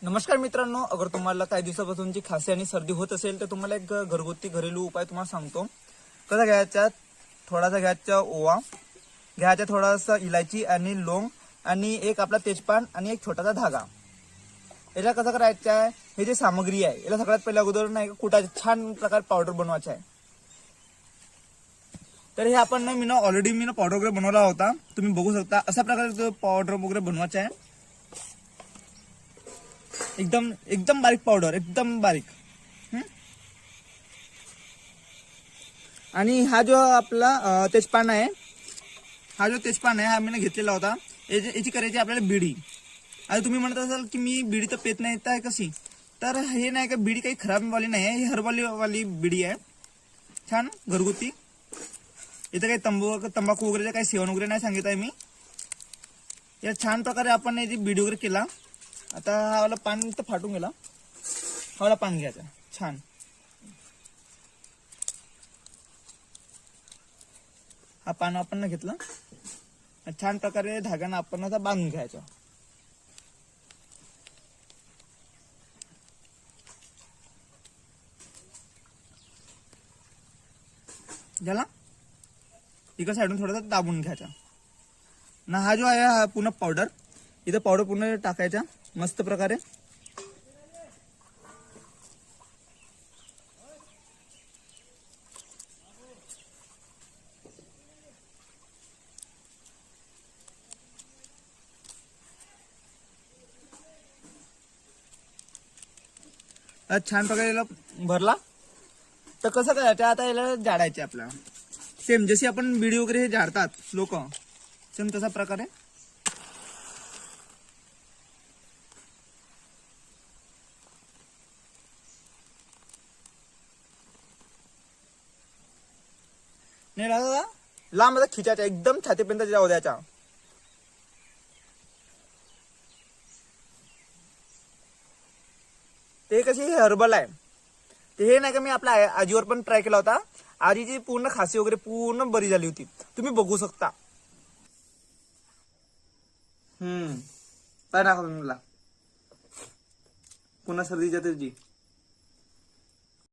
नमस्कार मित्रांनो, अगर तुम्हाला काही दिवसापासूनची खासी आणि सर्दी होत असेल तर तुम्हाला एक घरगुती घरेलू उपाय तुम्हाला सांगतो. कसा घ्यायचा, थोडासा घ्यायचा ओवा घ्यायचा, थोडासा इलायची आणि लवंग आणि एक आपला तेजपान आणि एक छोटासा धागा. याला कसं करायचं आहे, हे जे सामग्री आहे याला सगळ्यात पहिल्या अगोदर नाही कुटायचं, छान प्रकार पावडर बनवायचा आहे. तर हे आपण मी ऑलरेडी पावडर वगैरे बनवला होता, तुम्ही बघू शकता. अशा प्रकारे पावडर वगैरे बनवायचा आहे. एकदम एकदम बारीक पावडर, एकदम बारीक. आणि हा जो आपला तेजपान आहे, हा मी घेतलेला होता. याची करायची आपल्याला बिडी. आता तुम्ही म्हणत असाल की मी बिडी तर पेत नाही, तर कशी? तर हे नाही का, बिडी काही खराब वाली नाही आहे, ही हर्बल बिडी आहे, छान घरगुती. इथं काही तंबाखू वगैरे काही सेवन वगैरे नाही सांगितलं आहे मी. या छान प्रकारे आपण याची बिडी वगैरे केला. आता हा वाला पान तर फाटून गेला, हा वाला पान घ्यायचा छान. हा पान आपण घेतला, छान प्रकारे धाग्यानं आपण आता बांधून घ्यायचा. झाला. एका साईडून थोडासा दाबून घ्यायचा ना. हा जो आहे हा पूर्ण पावडर, इथं पावडर पूर्ण टाकायचा मस्त प्रकारे. छान प्रकारे याला भरला. तर कसं करायचं आता, याला जाडायचे आपल्याला सेम जशी आपण बिडी वगैरे हे जाडतात लोक, सेम तसा प्रकारे. नाही दादा, लांब आता खिचायचा, एकदम छातीपर्यंत जाऊ द्यायचा. ते कशी हर्बल आहे, ते हे नाही का, मी आपल्या आजीवर पण ट्राय केला होता. आजीची पूर्ण खासी वगैरे पूर्ण बरी झाली होती, तुम्ही बघू शकता. काय टाकलं पुन्हा सर्दीच्या त्याची